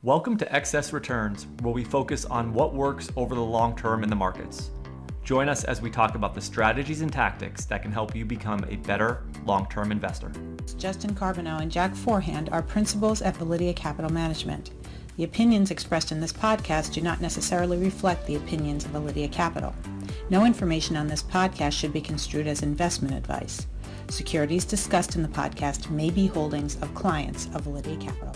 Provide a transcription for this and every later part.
Welcome to Excess Returns, where we focus on what works over the long term in the markets. Join us as we talk about the strategies and tactics that can help you become a better long-term investor. Justin Carbonell and Jack Forehand are principals at VALIDEA Capital Management. The opinions expressed in this podcast do not necessarily reflect the opinions of VALIDEA Capital. No information on this podcast should be construed as investment advice. Securities discussed in the podcast may be holdings of clients of VALIDEA Capital.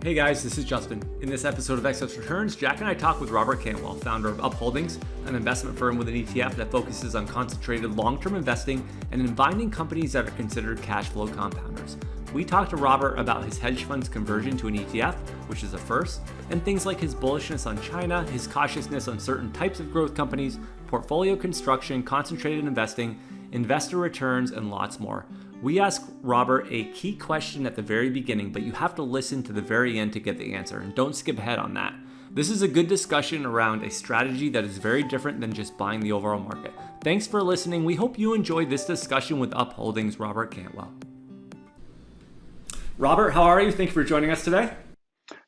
Hey guys, this is Justin. In this episode of Excess Returns, Jack and I talk with Robert Cantwell, founder of Upholdings, an investment firm with an ETF that focuses on concentrated long-term investing and in finding companies that are considered cash flow compounders. We talked to Robert about his hedge fund's conversion to an ETF, which is a first, and things like his bullishness on China, his cautiousness on certain types of growth companies, portfolio construction, concentrated investing, investor returns, and lots more. We ask Robert a key question at the very beginning, but you have to listen to the very end to get the answer, and don't skip ahead on that. This is a good discussion around a strategy that is very different than just buying the overall market. Thanks for listening. We hope you enjoyed this discussion with Upholdings' Robert Cantwell. Robert, how are you? Thank you for joining us today.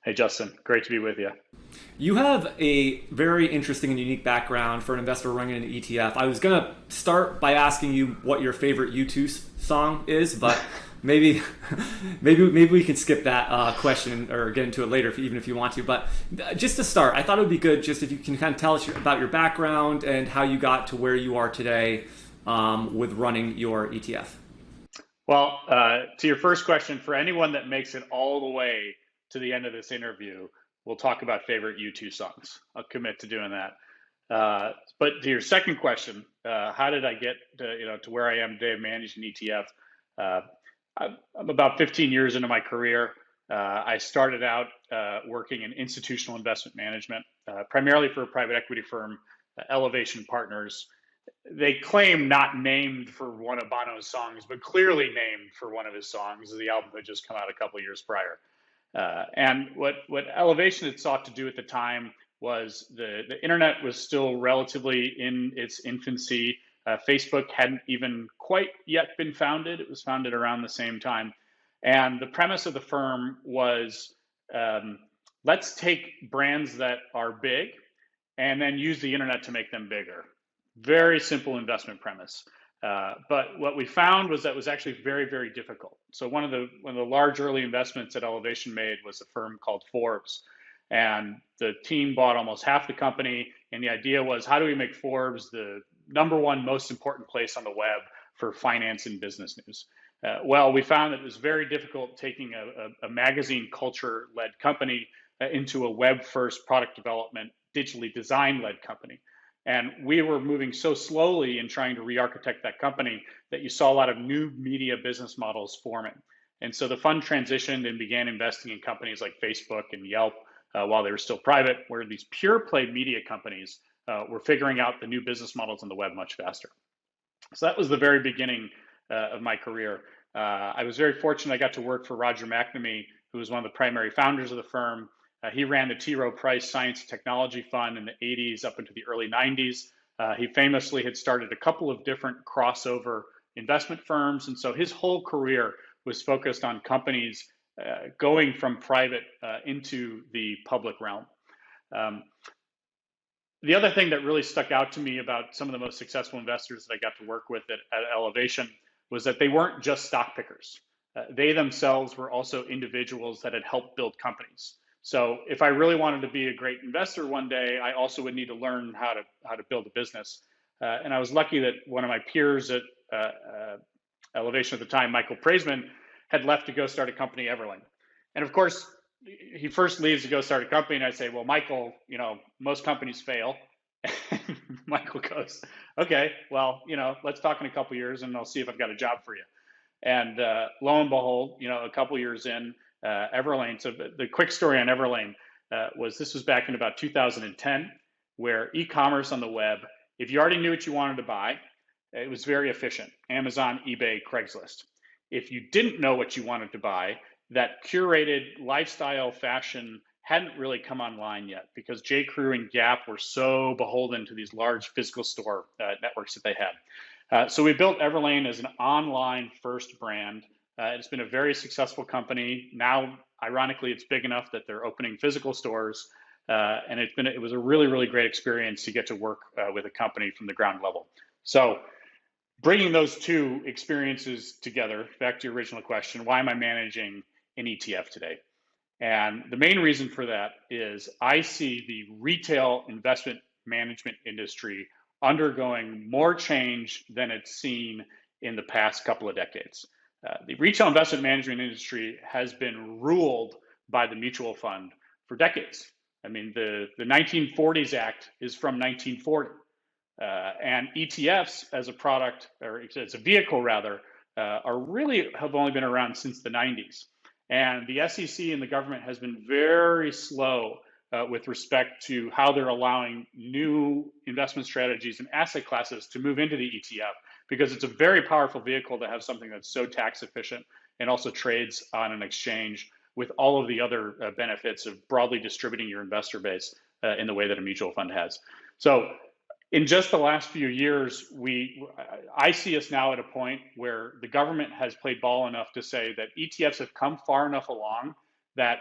Hey, Justin. Great to be with you. You have a very interesting and unique background for an investor running an ETF. I was going to start by asking you what your favorite U2 song is, but maybe we can skip that question or get into it later, even if you want to. But just to start, I thought it would be good just if you can kind of tell us about your background and how you got to where you are today with running your ETF. Well, to your first question, for anyone that makes it all the way to the end of this interview, we'll talk about favorite U2 songs. I'll commit to doing that. But to your second question, how did I get to where I am today managing ETF? I'm about 15 years into my career. I started out working in institutional investment management, primarily for a private equity firm, Elevation Partners. They claim not named for one of Bono's songs, but clearly named for one of his songs. The album had just come out a couple of years prior. And what Elevation had sought to do at the time was the internet was still relatively in its infancy. Facebook hadn't even quite yet been founded. It was founded around the same time. And the premise of the firm was, let's take brands that are big and then use the internet to make them bigger. Very simple investment premise. But what we found was that was actually very, very difficult. So one of the large early investments that Elevation made was a firm called Forbes. And the team bought almost half the company. And the idea was, how do we make Forbes the number one most important place on the web for finance and business news? Well, we found that it was very difficult taking a magazine culture-led company into a web-first product development, digitally design-led company. And we were moving so slowly in trying to re-architect that company that you saw a lot of new media business models forming. And so the fund transitioned and began investing in companies like Facebook and Yelp while they were still private, where these pure play media companies were figuring out the new business models on the web much faster. So that was the very beginning of my career. I was very fortunate. I got to work for Roger McNamee, who was one of the primary founders of the firm. He ran the T. Rowe Price Science and Technology Fund in the 80s up into the early 90s. He famously had started a couple of different crossover investment firms. And so his whole career was focused on companies going from private into the public realm. The other thing that really stuck out to me about some of the most successful investors that I got to work with at Elevation was that they weren't just stock pickers. They themselves were also individuals that had helped build companies. So if I really wanted to be a great investor one day, I also would need to learn how to build a business. And I was lucky that one of my peers at Elevation at the time, Michael Praisman, had left to go start a company, Everlane. And of course, he first leaves to go start a company, and I say, well, Michael, most companies fail. And Michael goes, okay, well, let's talk in a couple of years, and I'll see if I've got a job for you. And lo and behold, a couple of years in, Everlane. So the quick story on Everlane was this was back in about 2010, where e-commerce on the web, if you already knew what you wanted to buy, it was very efficient. Amazon, eBay, Craigslist. If you didn't know what you wanted to buy, that curated lifestyle fashion hadn't really come online yet because J. Crew and Gap were so beholden to these large physical store networks that they had. So we built Everlane as an online first brand It's been a very successful company. Now, ironically, it's big enough that they're opening physical stores, and it was a really, really great experience to get to work with a company from the ground level. So, bringing those two experiences together, back to your original question, why am I managing an ETF today? And the main reason for that is I see the retail investment management industry undergoing more change than it's seen in the past couple of decades. The retail investment management industry has been ruled by the mutual fund for decades. I mean, the 1940s Act is from 1940. And ETFs as a product, or as a vehicle rather, have only been around since the 90s. And the SEC and the government has been very slow with respect to how they're allowing new investment strategies and asset classes to move into the ETF, because it's a very powerful vehicle to have something that's so tax efficient and also trades on an exchange with all of the other benefits of broadly distributing your investor base in the way that a mutual fund has. So in just the last few years, I see us now at a point where the government has played ball enough to say that ETFs have come far enough along that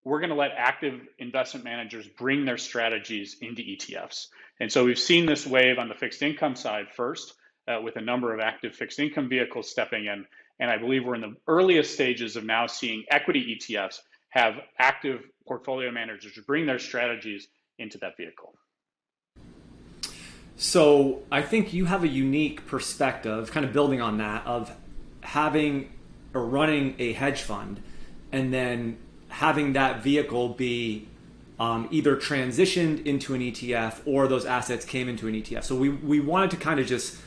we're going to let active investment managers bring their strategies into ETFs. And so we've seen this wave on the fixed income side first, with a number of active fixed income vehicles stepping in. And I believe we're in the earliest stages of now seeing equity ETFs have active portfolio managers bring their strategies into that vehicle. So I think you have a unique perspective, kind of building on that, of having or running a hedge fund and then having that vehicle be either transitioned into an ETF or those assets came into an ETF. So we wanted to kind of just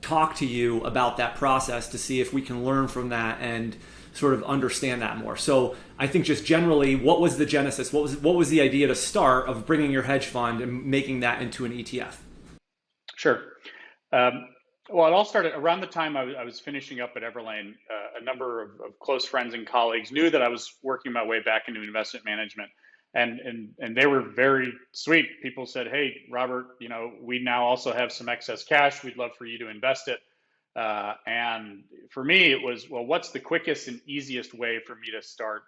talk to you about that process to see if we can learn from that and sort of understand that more. So I think just generally, what was the genesis? What was the idea to start of bringing your hedge fund and making that into an ETF? Sure. Well, it all started around the time I was finishing up at Everlane. A number of close friends and colleagues knew that I was working my way back into investment management, and they were very sweet. People said, "Hey, Robert, we now also have some excess cash. We'd love for you to invest it." And for me, it was, well, what's the quickest and easiest way for me to start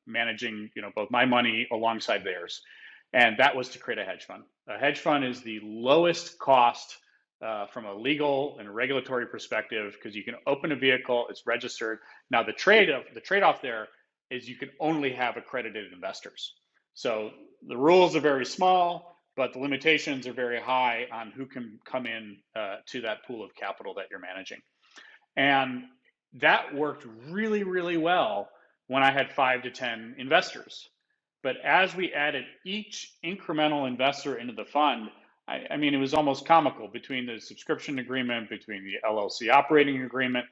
managing, both my money alongside theirs? And that was to create a hedge fund. A hedge fund is the lowest cost from a legal and regulatory perspective, because you can open a vehicle, it's registered. Now the trade-off there is you can only have accredited investors. So the rules are very small, but the limitations are very high on who can come in to that pool of capital that you're managing. And that worked really, really well when I had 5 to 10 investors. But as we added each incremental investor into the fund, I mean, it was almost comical, between the subscription agreement, between the LLC operating agreement,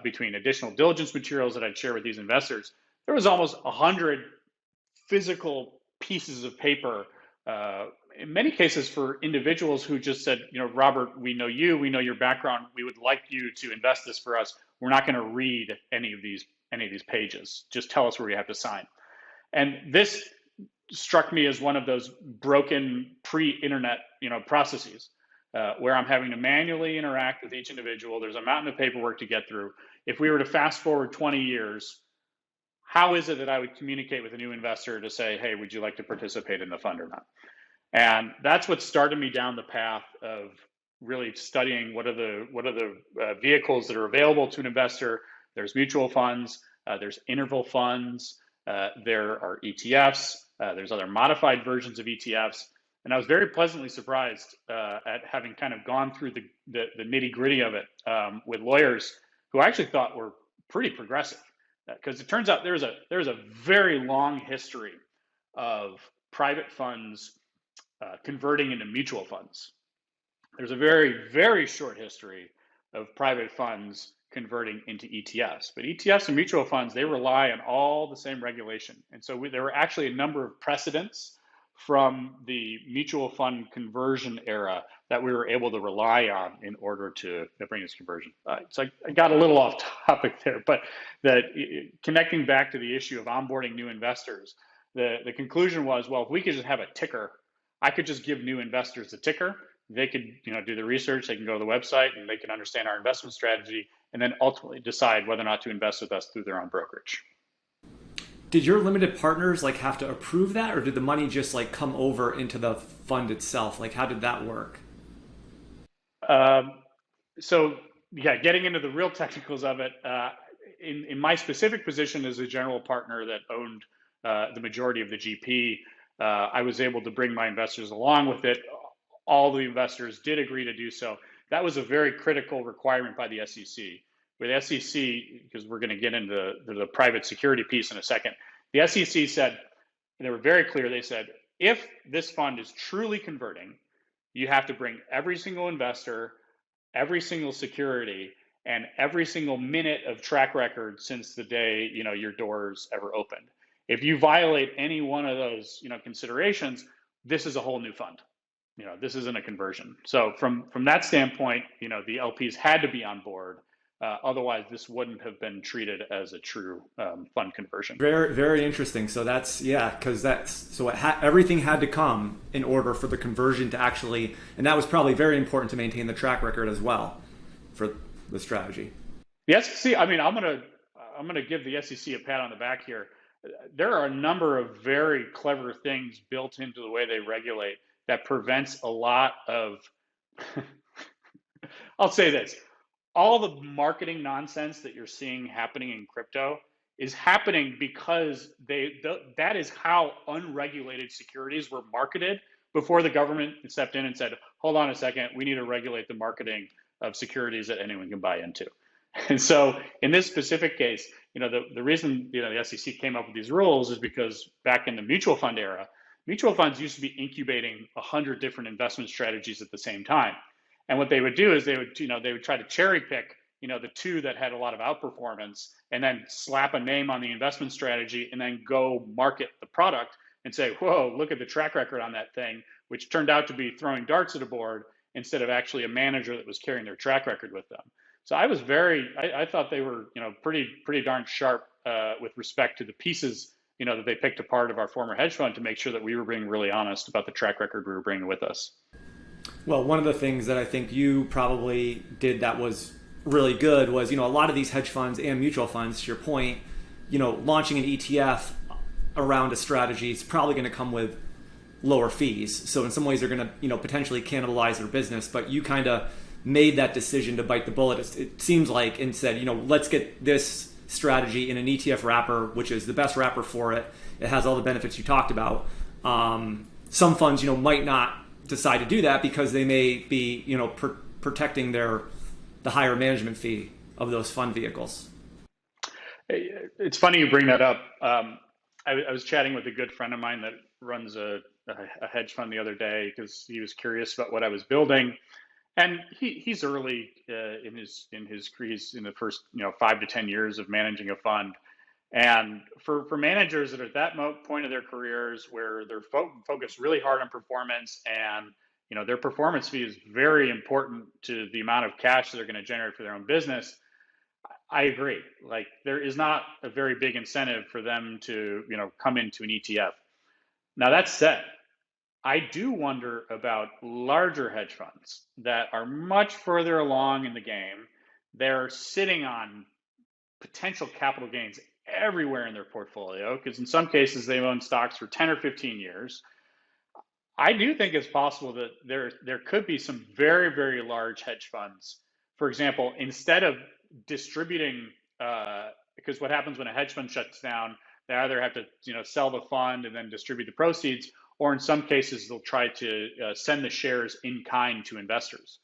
between additional diligence materials that I'd share with these investors. There was almost 100 physical pieces of paper, in many cases for individuals who just said, Robert, we know you, we know your background, we would like you to invest this for us. We're not going to read any of these pages. Just tell us where you have to sign. And this struck me as one of those broken pre-internet, processes where I'm having to manually interact with each individual. There's a mountain of paperwork to get through. If we were to fast forward 20 years, how is it that I would communicate with a new investor to say, hey, would you like to participate in the fund or not? And that's what started me down the path of really studying what are the vehicles that are available to an investor. There's mutual funds, there's interval funds, there are ETFs, there's other modified versions of ETFs. And I was very pleasantly surprised at having kind of gone through the nitty gritty of it with lawyers who I actually thought were pretty progressive. Because it turns out there's a very long history of private funds converting into mutual funds. There's a very, very short history of private funds converting into ETFs. But ETFs and mutual funds, they rely on all the same regulation. And so there were actually a number of precedents from the mutual fund conversion era that we were able to rely on in order to bring this conversion. So I got a little off topic there, but connecting back to the issue of onboarding new investors, the conclusion was, well, if we could just have a ticker, I could just give new investors a ticker. They could do the research, they can go to the website, and they can understand our investment strategy, and then ultimately decide whether or not to invest with us through their own brokerage. Did your limited partners have to approve that, or did the money just come over into the fund itself? How did that work? So yeah, getting into the real technicals of it, in my specific position as a general partner that owned the majority of the GP, I was able to bring my investors along with it. All the investors did agree to do so. That was a very critical requirement by the SEC. With the SEC, because we're going to get into the private security piece in a second, the SEC said, they were very clear, they said, if this fund is truly converting, you have to bring every single investor, every single security, and every single minute of track record since the day your doors ever opened. If you violate any one of those considerations, this is a whole new fund. This isn't a conversion. So from that standpoint, the LPs had to be on board. Otherwise, this wouldn't have been treated as a true fund conversion. Very, very interesting. So because everything had to come in order for the conversion to actually, and that was probably very important to maintain the track record as well for the strategy. The SEC, I'm gonna give the SEC a pat on the back here. There are a number of very clever things built into the way they regulate that prevents a lot of. I'll say this. All the marketing nonsense that you're seeing happening in crypto is happening because that is how unregulated securities were marketed before the government stepped in and said, hold on a second, we need to regulate the marketing of securities that anyone can buy into. And so in this specific case, the reason the SEC came up with these rules is because back in the mutual fund era, mutual funds used to be incubating 100 different investment strategies at the same time. And what they would do is they would try to cherry pick, the two that had a lot of outperformance and then slap a name on the investment strategy and then go market the product and say, whoa, look at the track record on that thing, which turned out to be throwing darts at a board instead of actually a manager that was carrying their track record with them. So I thought they were, pretty darn sharp with respect to the pieces, that they picked apart of our former hedge fund to make sure that we were being really honest about the track record we were bringing with us. Well, one of the things that I think you probably did that was really good was, a lot of these hedge funds and mutual funds, to your point, launching an ETF around a strategy is probably going to come with lower fees. So in some ways they're going to, potentially cannibalize their business, but you kind of made that decision to bite the bullet, it seems like, and said, let's get this strategy in an ETF wrapper, which is the best wrapper for it. It has all the benefits you talked about. Some funds, might not decide to do that because they may be, protecting the higher management fee of those fund vehicles. It's funny you bring that up. I was chatting with a good friend of mine that runs a hedge fund the other day because he was curious about what I was building, and he's early in his he's in the first 5 to 10 years of managing a fund. And for managers that are at that point of their careers where they're focused really hard on performance and their performance fee is very important to the amount of cash that they're going to generate for their own business, I agree. There is not a very big incentive for them to come into an ETF. Now that said, I do wonder about larger hedge funds that are much further along in the game. They're sitting on potential capital gains everywhere in their portfolio because in some cases they've owned stocks for 10 or 15 years. I do think it's possible that there could be some very, very large hedge funds. For example, instead of distributing, because what happens when a hedge fund shuts down, they either have to sell the fund and then distribute the proceeds, or in some cases they'll try to send the shares in kind to investors.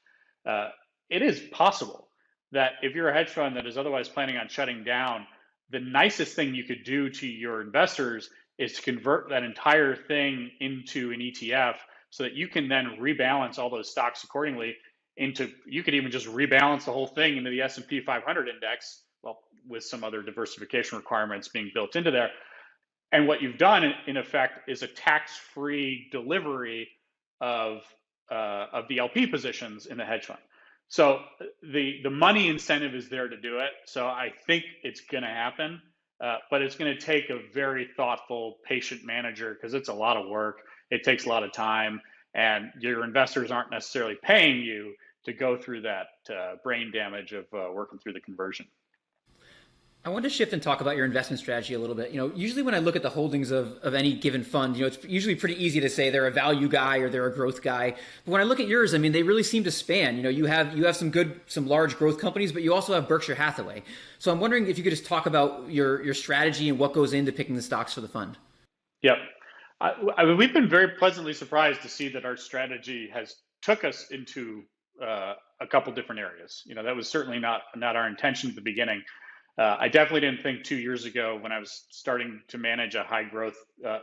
It is possible that if you're a hedge fund that is otherwise planning on shutting down, the nicest thing you could do to your investors is to convert that entire thing into an ETF so that you can then rebalance all those stocks accordingly you could even just rebalance the whole thing into the S&P 500 index, well, with some other diversification requirements being built into there. And what you've done in effect is a tax-free delivery of the LP positions in the hedge fund. So the money incentive is there to do it. So I think it's going to happen, but it's going to take a very thoughtful, patient manager because it's a lot of work. It takes a lot of time, and your investors aren't necessarily paying you to go through that brain damage of working through the conversion. I want to shift and talk about your investment strategy a little bit. Usually when I look at the holdings of any given fund, it's usually pretty easy to say they're a value guy or they're a growth guy. But when I look at yours, they really seem to span. You have some large growth companies, but you also have Berkshire Hathaway. So I'm wondering if you could just talk about your strategy and what goes into picking the stocks for the fund. Yep. We've been very pleasantly surprised to see that our strategy has took us into a couple different areas. That was certainly not our intention at the beginning. I definitely didn't think 2 years ago when I was starting to manage a high growth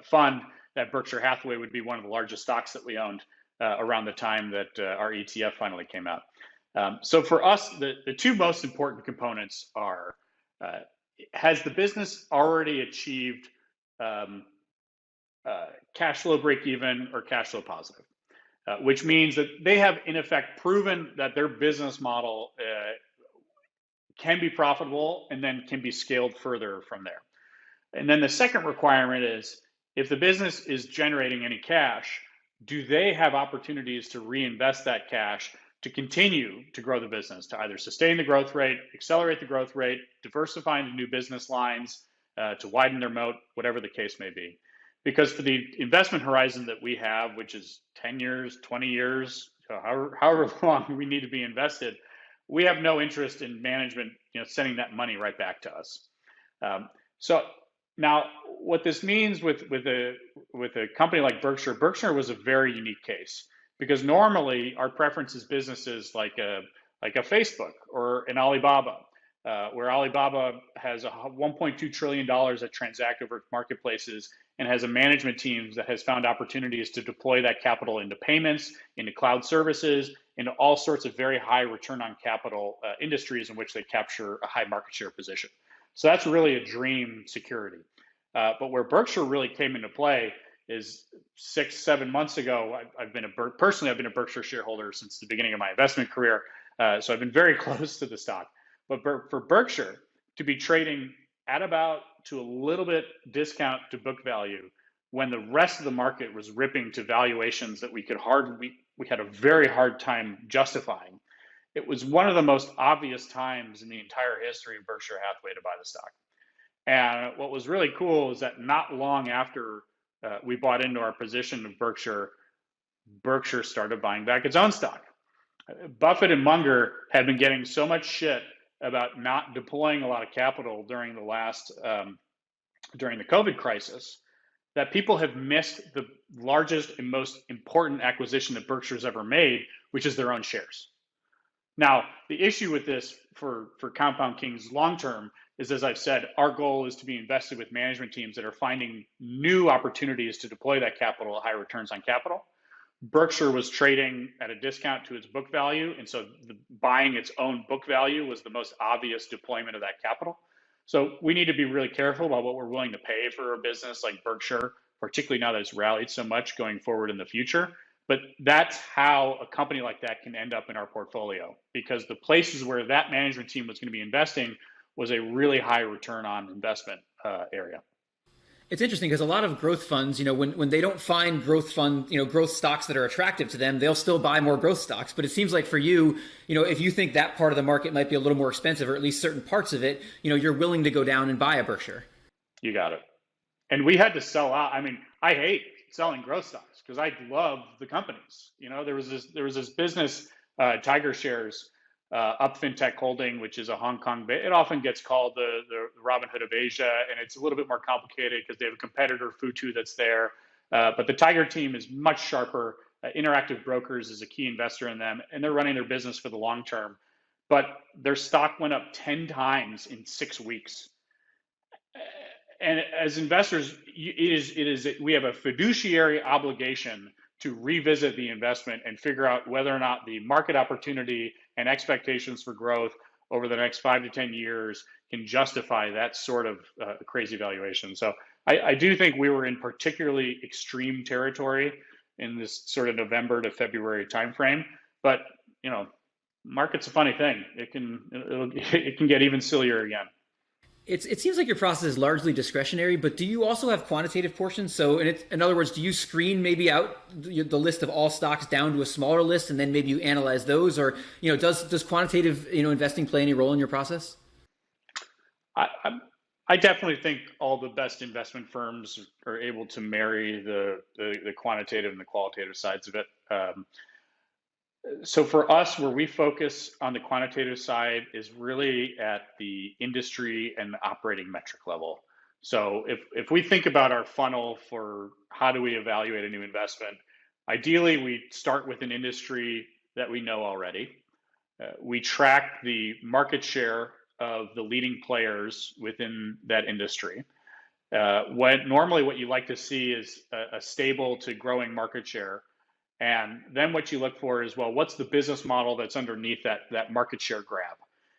fund that Berkshire Hathaway would be one of the largest stocks that we owned around the time that our ETF finally came out. So for us, the two most important components are, has the business already achieved cash flow break even or cash flow positive? Which means that they have in effect proven that their business model can be profitable and then can be scaled further from there. And then the second requirement is, if the business is generating any cash, do they have opportunities to reinvest that cash to continue to grow the business, to either sustain the growth rate, accelerate the growth rate, diversify into new business lines, to widen their moat, whatever the case may be. Because for the investment horizon that we have, which is 10 years, 20 years, however long we need to be invested, we have no interest in management, sending that money right back to us. So now, what this means with a company like Berkshire was a very unique case, because normally our preference is businesses like a Facebook or an Alibaba, where Alibaba has $1.2 trillion that transact over marketplaces and has a management team that has found opportunities to deploy that capital into payments, into cloud services, into all sorts of very high return on capital industries in which they capture a high market share position. So that's really a dream security. But where Berkshire really came into play is 6-7 months ago. I've been a Berkshire shareholder since the beginning of my investment career. So I've been very close to the stock. But for Berkshire to be trading at about to a little bit discount to book value, when the rest of the market was ripping to valuations that we had a very hard time justifying, it was one of the most obvious times in the entire history of Berkshire Hathaway to buy the stock. And what was really cool is that not long after we bought into our position of Berkshire started buying back its own stock. Buffett and Munger had been getting so much shit about not deploying a lot of capital during the COVID crisis, that people have missed the largest and most important acquisition that Berkshire's ever made, which is their own shares. Now, the issue with this for Compound Kings long-term is, as I've said, our goal is to be invested with management teams that are finding new opportunities to deploy that capital at high returns on capital. Berkshire was trading at a discount to its book value, and so buying its own book value was the most obvious deployment of that capital. So we need to be really careful about what we're willing to pay for a business like Berkshire, particularly now that it's rallied so much going forward in the future. But that's how a company like that can end up in our portfolio, because the places where that management team was going to be investing was a really high return on investment area. It's interesting because a lot of growth funds, when they don't find growth stocks that are attractive to them, they'll still buy more growth stocks. But it seems like for you, if you think that part of the market might be a little more expensive, or at least certain parts of it, you're willing to go down and buy a Berkshire. You got it. And we had to sell out. I hate selling growth stocks because I love the companies. There was this business, Tiger Shares, Up Fintech Holding, which is a Hong Kong. It often gets called the Robin Hood of Asia, and it's a little bit more complicated because they have a competitor, Futu, that's there. But the Tiger team is much sharper. Interactive Brokers is a key investor in them, and they're running their business for the long term. But their stock went up 10 times in 6 weeks. And as investors, we have a fiduciary obligation to revisit the investment and figure out whether or not the market opportunity and expectations for growth over the next 5 to 10 years can justify that sort of crazy valuation. So I do think we were in particularly extreme territory in this sort of November to February timeframe. But market's a funny thing. It can get even sillier again. It seems like your process is largely discretionary, but do you also have quantitative portions? So in other words, do you screen maybe out the list of all stocks down to a smaller list, and then maybe you analyze those? Or does quantitative investing play any role in your process? I definitely think all the best investment firms are able to marry the quantitative and the qualitative sides of it. So for us, where we focus on the quantitative side is really at the industry and operating metric level. So if we think about our funnel for how do we evaluate a new investment, ideally we start with an industry that we know already. We track the market share of the leading players within that industry. Normally what you like to see is a stable to growing market share. And then what you look for is, well, what's the business model that's underneath that market share grab?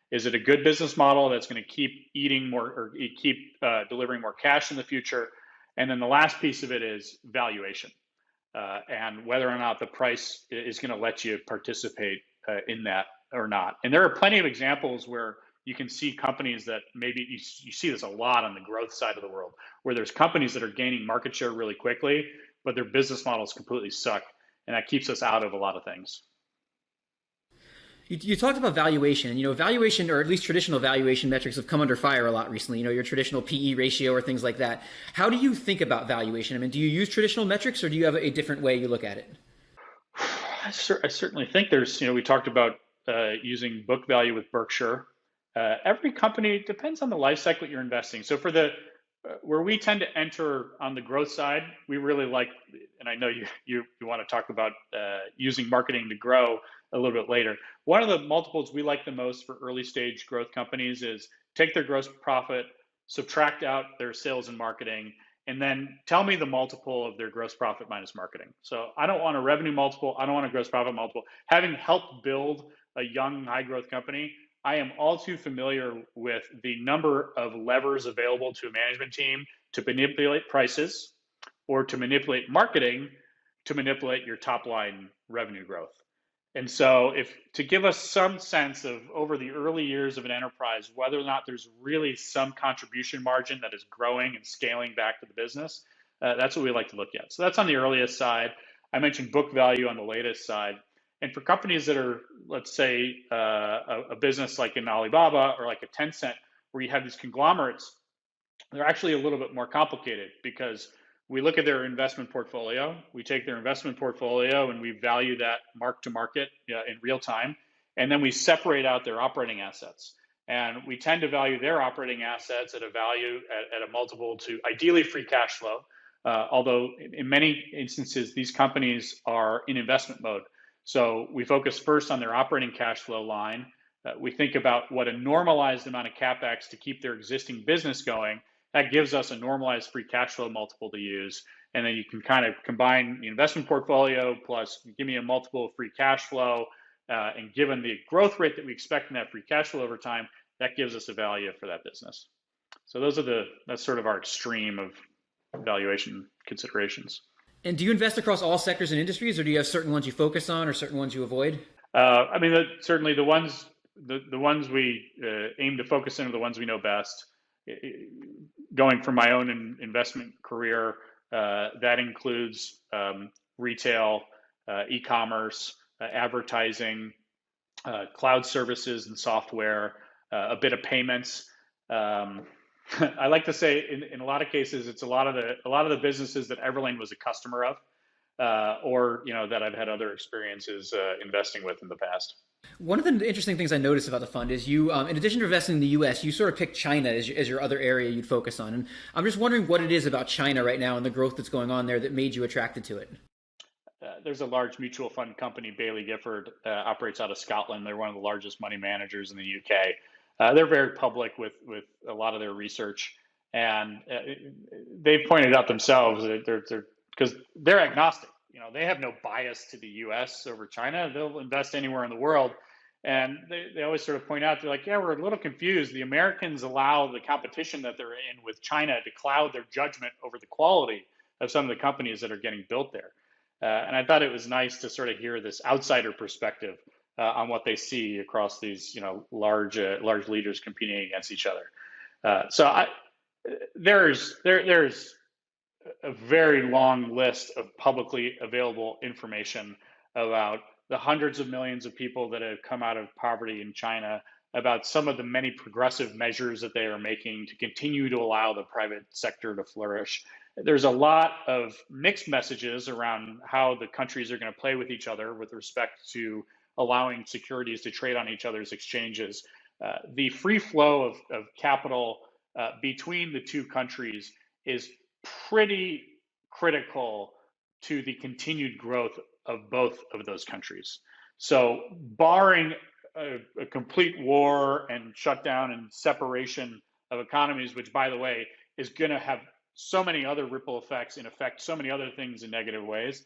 Is it a good business model that's going to keep eating more or keep delivering more cash in the future? And then the last piece of it is valuation and whether or not the price is going to let you participate in that or not. And there are plenty of examples where you can see companies that maybe you see this a lot on the growth side of the world, where there's companies that are gaining market share really quickly, but their business models completely suck. And that keeps us out of a lot of things. You talked about valuation, and valuation, or at least traditional valuation metrics, have come under fire a lot recently. Your traditional PE ratio or things like that. How do you think about valuation? I mean, do you use traditional metrics, or do you have a different way you look at it? I certainly think there's, we talked about using book value with Berkshire. Every company depends on the life cycle you're investing. So for where we tend to enter on the growth side, we really like, and I know you want to talk about using marketing to grow a little bit later. One of the multiples we like the most for early stage growth companies is take their gross profit, subtract out their sales and marketing, and then tell me the multiple of their gross profit minus marketing. So I don't want a revenue multiple. I don't want a gross profit multiple. Having helped build a young high growth company, I am all too familiar with the number of levers available to a management team to manipulate prices or to manipulate marketing to manipulate your top line revenue growth. And so to give us some sense of over the early years of an enterprise, whether or not there's really some contribution margin that is growing and scaling back to the business, that's what we like to look at. So that's on the earliest side. I mentioned book value on the latest side. And for companies that are, let's say, a business like an Alibaba or like a Tencent, where you have these conglomerates, they're actually a little bit more complicated because we look at their investment portfolio, we take their investment portfolio and we value that mark to market in real time, and then we separate out their operating assets. And we tend to value their operating assets at a value at a multiple to ideally free cash flow, although in many instances, these companies are in investment mode. So we focus first on their operating cash flow line. We think about what a normalized amount of CapEx to keep their existing business going. That gives us a normalized free cash flow multiple to use. And then you can kind of combine the investment portfolio plus give me a multiple of free cash flow. And given the growth rate that we expect in that free cash flow over time, that gives us a value for that business. So that's sort of our extreme of valuation considerations. And do you invest across all sectors and industries, or do you have certain ones you focus on or certain ones you avoid? Certainly the ones we aim to focus in are the ones we know best. Going from my own investment career, that includes retail, e-commerce, advertising, cloud services and software, a bit of payments. I like to say in a lot of cases, it's a lot of the businesses that Everlane was a customer of, or that I've had other experiences investing with in the past. One of the interesting things I noticed about the fund is you, in addition to investing in the U.S., you sort of picked China as your other area you'd focus on. And I'm just wondering what it is about China right now and the growth that's going on there that made you attracted to it. There's a large mutual fund company, Baillie Gifford, operates out of Scotland. They're one of the largest money managers in the UK. They're very public with a lot of their research, and they pointed out themselves that because they're agnostic. They have no bias to the U.S. over China. They'll invest anywhere in the world, and they always sort of point out, they're like, yeah, we're a little confused. The Americans allow the competition that they're in with China to cloud their judgment over the quality of some of the companies that are getting built there. And I thought it was nice to sort of hear this outsider perspective on what they see across these, large leaders competing against each other. There's a very long list of publicly available information about the hundreds of millions of people that have come out of poverty in China, about some of the many progressive measures that they are making to continue to allow the private sector to flourish. There's a lot of mixed messages around how the countries are going to play with each other with respect to allowing securities to trade on each other's exchanges. The free flow of capital between the two countries is pretty critical to the continued growth of both of those countries. So barring a complete war and shutdown and separation of economies, which, by the way, is going to have so many other ripple effects and affect so many other things in negative ways,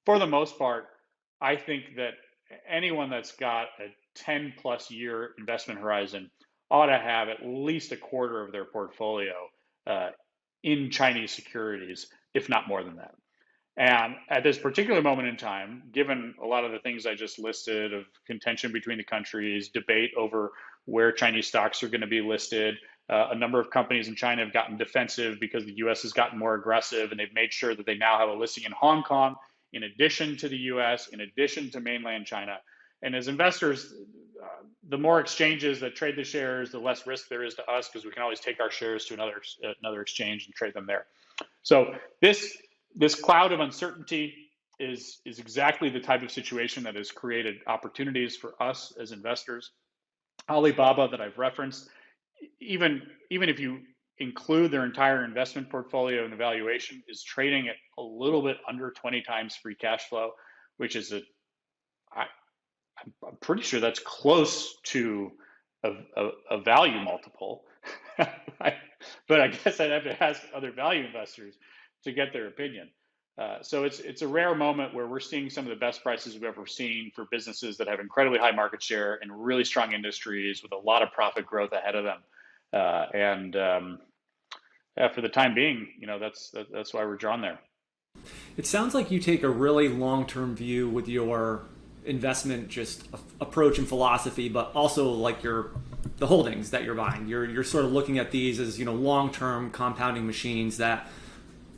for the most part, I think that anyone that's got a 10 plus year investment horizon ought to have at least a quarter of their portfolio in Chinese securities, if not more than that. And at this particular moment in time, given a lot of the things I just listed of contention between the countries, debate over where Chinese stocks are going to be listed, a number of companies in China have gotten defensive because the US has gotten more aggressive, and they've made sure that they now have a listing in Hong Kong in addition to the US, in addition to mainland China. And as investors, the more exchanges that trade the shares, the less risk there is to us, because we can always take our shares to another exchange and trade them there. So this cloud of uncertainty is exactly the type of situation that has created opportunities for us as investors. Alibaba, that I've referenced, even if you include their entire investment portfolio in the valuation, is trading at a little bit under 20 times free cash flow, which is I'm pretty sure that's close to a value multiple. But I guess I'd have to ask other value investors to get their opinion. So it's a rare moment where we're seeing some of the best prices we've ever seen for businesses that have incredibly high market share and really strong industries with a lot of profit growth ahead of them. For the time being, that's why we're drawn there. It sounds like you take a really long-term view with your investment just approach and philosophy, but also like the holdings that you're buying. You're sort of looking at these as long-term compounding machines that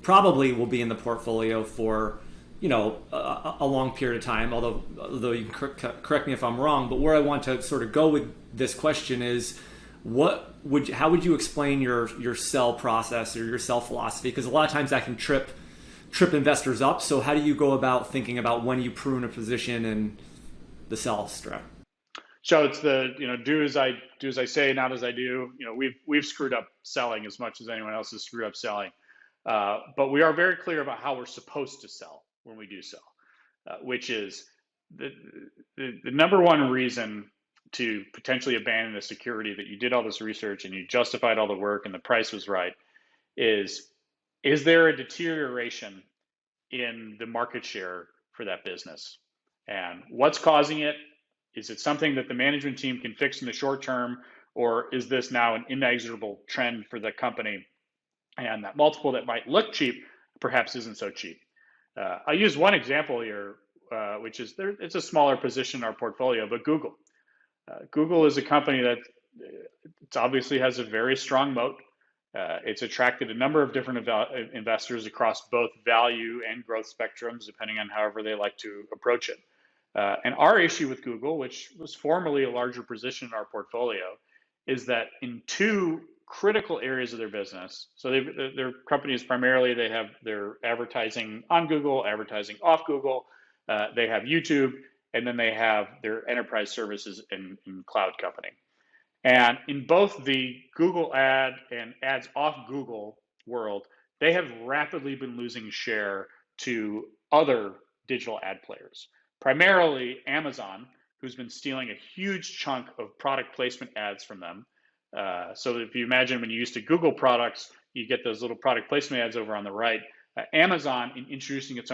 probably will be in the portfolio for a long period of time. Although you can correct me if I'm wrong, but where I want to sort of go with this question is, how would you explain your sell process or your sell philosophy? Because a lot of times that can trip investors up. So how do you go about thinking about when you prune a position and the sell strat? So it's the do as I say, not as I do. We've screwed up selling as much as anyone else has screwed up selling, but we are very clear about how we're supposed to sell when we do sell, which is the number one reason to potentially abandon a security that you did all this research and you justified all the work and the price was right is there a deterioration in the market share for that business? And what's causing it? Is it something that the management team can fix in the short term, or is this now an inexorable trend for the company? And that multiple that might look cheap perhaps isn't so cheap. I'll use one example here, which is it's a smaller position in our portfolio, but Google. Google is a company that obviously has a very strong moat. It's attracted a number of different investors across both value and growth spectrums, depending on however they like to approach it. And our issue with Google, which was formerly a larger position in our portfolio, is that in two critical areas of their business, so their companies primarily, they have their advertising on Google, advertising off Google, they have YouTube, and then they have their enterprise services in cloud company. And in both the Google ad and ads off Google world, they have rapidly been losing share to other digital ad players, primarily Amazon, who's been stealing a huge chunk of product placement ads from them. So if you imagine when you used to Google products, you get those little product placement ads over on the right. Amazon, in introducing its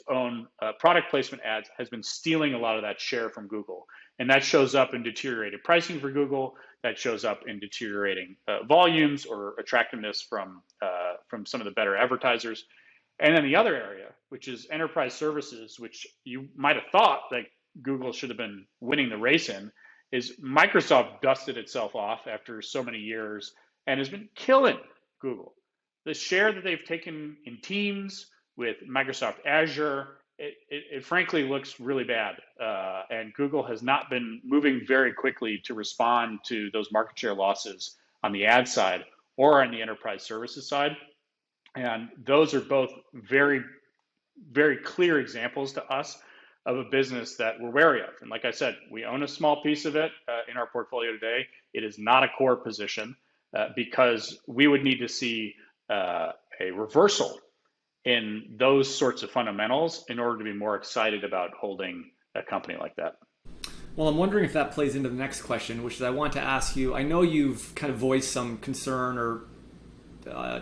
own product placement ads, has been stealing a lot of that share from Google. And that shows up in deteriorated pricing for Google. That shows up in deteriorating volumes or attractiveness from some of the better advertisers. And then the other area, which is enterprise services, which you might have thought that Google should have been winning the race in, is Microsoft dusted itself off after so many years and has been killing Google. The share that they've taken in Teams with Microsoft Azure, it frankly looks really bad. And Google has not been moving very quickly to respond to those market share losses on the ad side or on the enterprise services side. And those are both very, very clear examples to us of a business that we're wary of. And like I said, we own a small piece of it in our portfolio today. It is not a core position because we would need to see a reversal in those sorts of fundamentals in order to be more excited about holding a company like that. Well, I'm wondering if that plays into the next question, which is I want to ask you, I know you've kind of voiced some concern or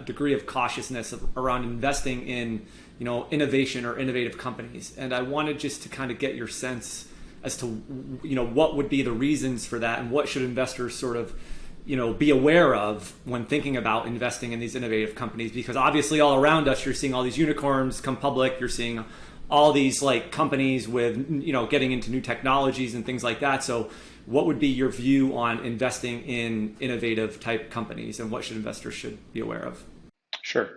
degree of cautiousness around investing in, innovation or innovative companies. And I wanted just to kind of get your sense as to, what would be the reasons for that and what should investors sort of, be aware of when thinking about investing in these innovative companies, because obviously all around us, you're seeing all these unicorns come public. You're seeing all these like companies with, getting into new technologies and things like that. So what would be your view on investing in innovative type companies and what should investors be aware of? Sure.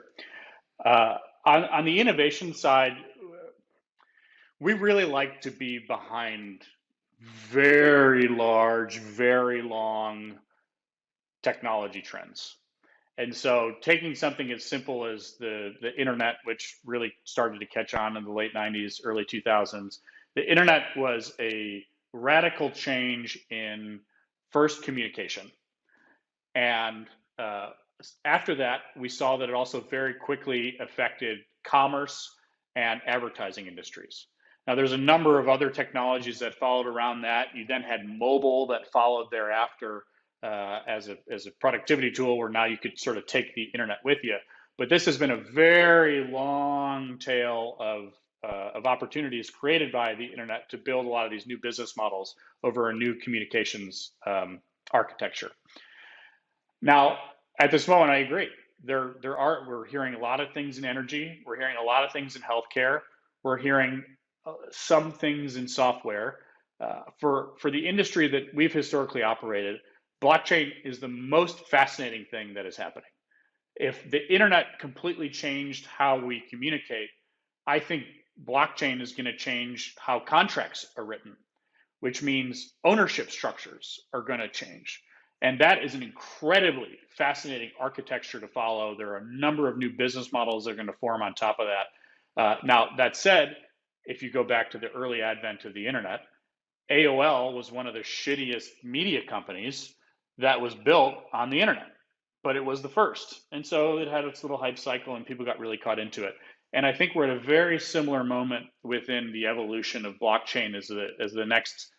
On the innovation side, we really like to be behind very large, very long technology trends. And so taking something as simple as the internet, which really started to catch on in the late 90s, early 2000s, the internet was a radical change in first communication. And after that, we saw that it also very quickly affected commerce and advertising industries. Now, there's a number of other technologies that followed around that. You then had mobile that followed thereafter as a productivity tool, where now you could sort of take the internet with you. But this has been a very long tail of opportunities created by the internet to build a lot of these new business models over a new communications architecture. Now, at this moment, I agree. We're hearing a lot of things in energy. We're hearing a lot of things in healthcare. We're hearing some things in software. For the industry that we've historically operated, blockchain is the most fascinating thing that is happening. If the internet completely changed how we communicate, I think blockchain is going to change how contracts are written, which means ownership structures are going to change. And that is an incredibly fascinating architecture to follow. There are a number of new business models that are going to form on top of that. Now, that said, if you go back to the early advent of the internet, AOL was one of the shittiest media companies that was built on the internet, but it was the first. And so it had its little hype cycle and people got really caught into it. And I think we're at a very similar moment within the evolution of blockchain as the next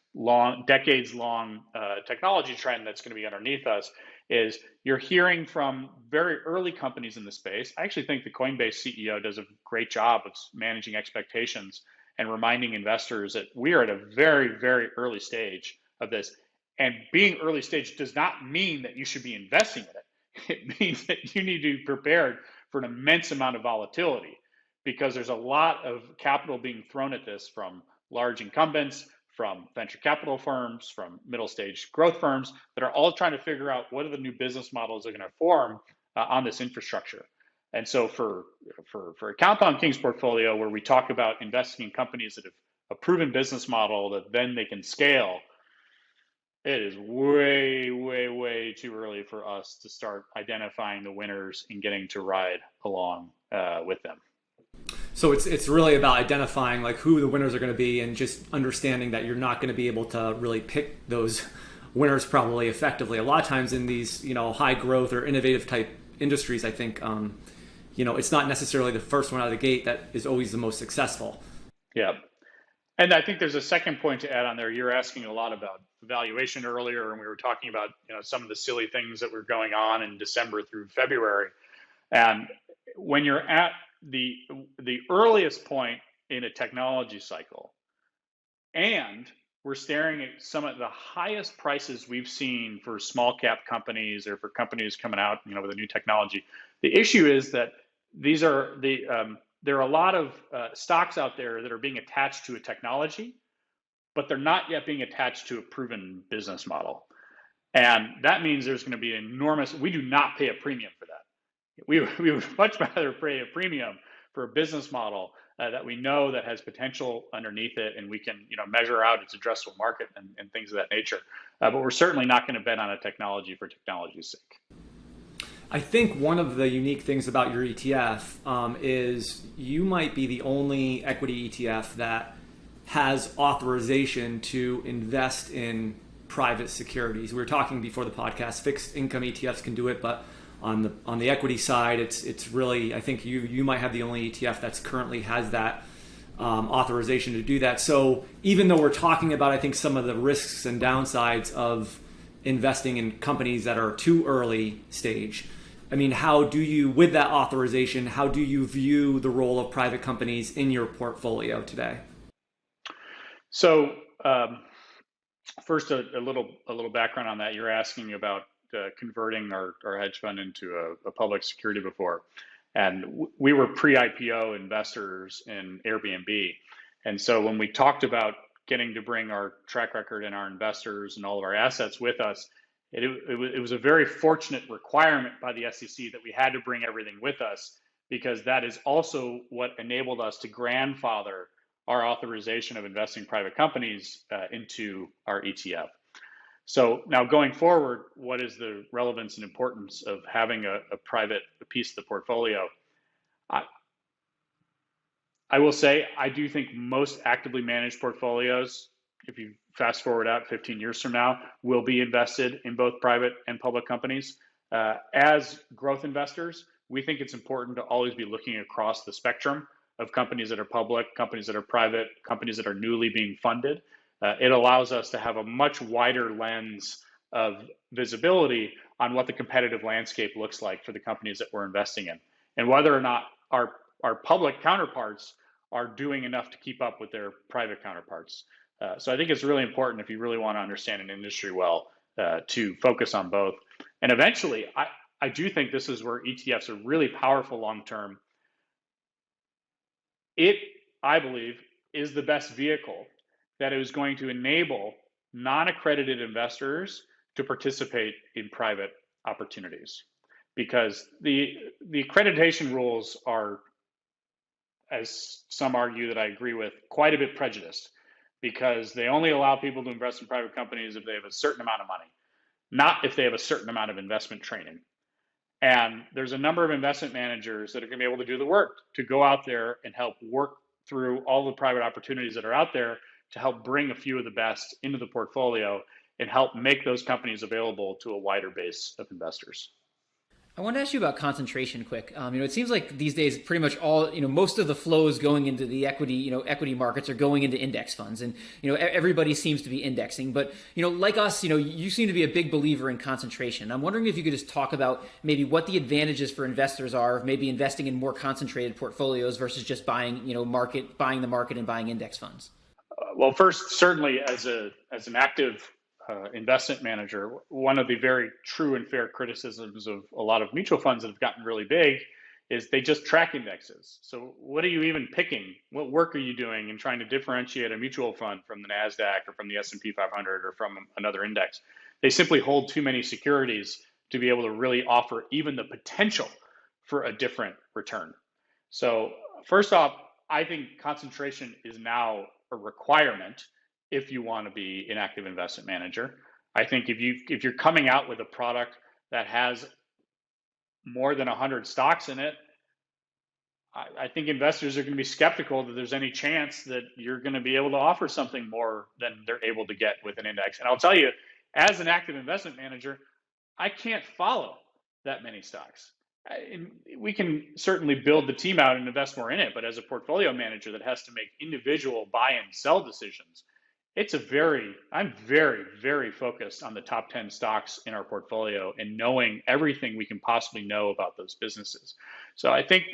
decades-long technology trend that's going to be underneath us. Is you're hearing from very early companies in the space. I actually think the Coinbase CEO does a great job of managing expectations and reminding investors that we are at a very, very early stage of this. And being early stage does not mean that you should be investing in it. It means that you need to be prepared for an immense amount of volatility, because there's a lot of capital being thrown at this from large incumbents, from venture capital firms, from middle stage growth firms that are all trying to figure out what are the new business models that are going to form on this infrastructure. And so for a Compound Kings portfolio, where we talk about investing in companies that have a proven business model that then they can scale, it is way, way, way too early for us to start identifying the winners and getting to ride along with them. So it's really about identifying like who the winners are going to be and just understanding that you're not going to be able to really pick those winners probably effectively. A lot of times in these, high growth or innovative type industries, I think, it's not necessarily the first one out of the gate that is always the most successful. Yeah. And I think there's a second point to add on there. You're asking a lot about valuation earlier, and we were talking about some of the silly things that were going on in December through February. And when you're at the earliest point in a technology cycle, and we're staring at some of the highest prices we've seen for small cap companies or for companies coming out, with a new technology. The issue is that there are a lot of stocks out there that are being attached to a technology, but they're not yet being attached to a proven business model. And that means there's going to be enormous, we do not pay a premium for that. We would much rather pay a premium for a business model that we know that has potential underneath it, and we can measure out its addressable market and things of that nature. But we're certainly not going to bet on a technology for technology's sake. I think one of the unique things about your ETF is you might be the only equity ETF that has authorization to invest in private securities. We were talking before the podcast, fixed income ETFs can do it, but on the equity side, it's really, I think you might have the only ETF that's currently has that authorization to do that. So even though we're talking about, I think, some of the risks and downsides of investing in companies that are too early stage, I mean, how do you, with that authorization, how do you view the role of private companies in your portfolio today? So first, a little background on that. You're asking about converting our hedge fund into a public security before. And we were pre-IPO investors in Airbnb. And so when we talked about getting to bring our track record and our investors and all of our assets with us, it was a very fortunate requirement by the SEC that we had to bring everything with us, because that is also what enabled us to grandfather our authorization of investing in private companies into our ETF. So now going forward, what is the relevance and importance of having a private piece of the portfolio? I will say, I do think most actively managed portfolios, if you fast forward out 15 years from now, will be invested in both private and public companies. As growth investors, we think it's important to always be looking across the spectrum of companies that are public, companies that are private, companies that are newly being funded. It allows us to have a much wider lens of visibility on what the competitive landscape looks like for the companies that we're investing in, and whether or not our public counterparts are doing enough to keep up with their private counterparts. So I think it's really important, if you really want to understand an industry well, to focus on both. And eventually, I do think this is where ETFs are really powerful long term. It, I believe, is the best vehicle that is going to enable non-accredited investors to participate in private opportunities, because the accreditation rules are, as some argue that I agree with, quite a bit prejudiced, because they only allow people to invest in private companies if they have a certain amount of money, not if they have a certain amount of investment training. And there's a number of investment managers that are going to be able to do the work to go out there and help work through all the private opportunities that are out there to help bring a few of the best into the portfolio and help make those companies available to a wider base of investors. I want to ask you about concentration quick. It seems like these days pretty much all, most of the flows going into the equity markets are going into index funds, and, everybody seems to be indexing, but, like us, you seem to be a big believer in concentration. I'm wondering if you could just talk about maybe what the advantages for investors are of maybe investing in more concentrated portfolios versus just buying the market and buying index funds. Well, first, certainly as an active investment manager, one of the very true and fair criticisms of a lot of mutual funds that have gotten really big is they just track indexes. So what are you even picking? What work are you doing in trying to differentiate a mutual fund from the NASDAQ or from the S&P 500 or from another index? They simply hold too many securities to be able to really offer even the potential for a different return. So first off, I think concentration is now a requirement if you want to be an active investment manager. I think if you're coming out with a product that has more than 100 stocks in it, I think investors are going to be skeptical that there's any chance that you're going to be able to offer something more than they're able to get with an index. And I'll tell you, as an active investment manager, I can't follow that many stocks. We can certainly build the team out and invest more in it, but as a portfolio manager that has to make individual buy and sell decisions, I'm very, very focused on the top 10 stocks in our portfolio and knowing everything we can possibly know about those businesses. So I think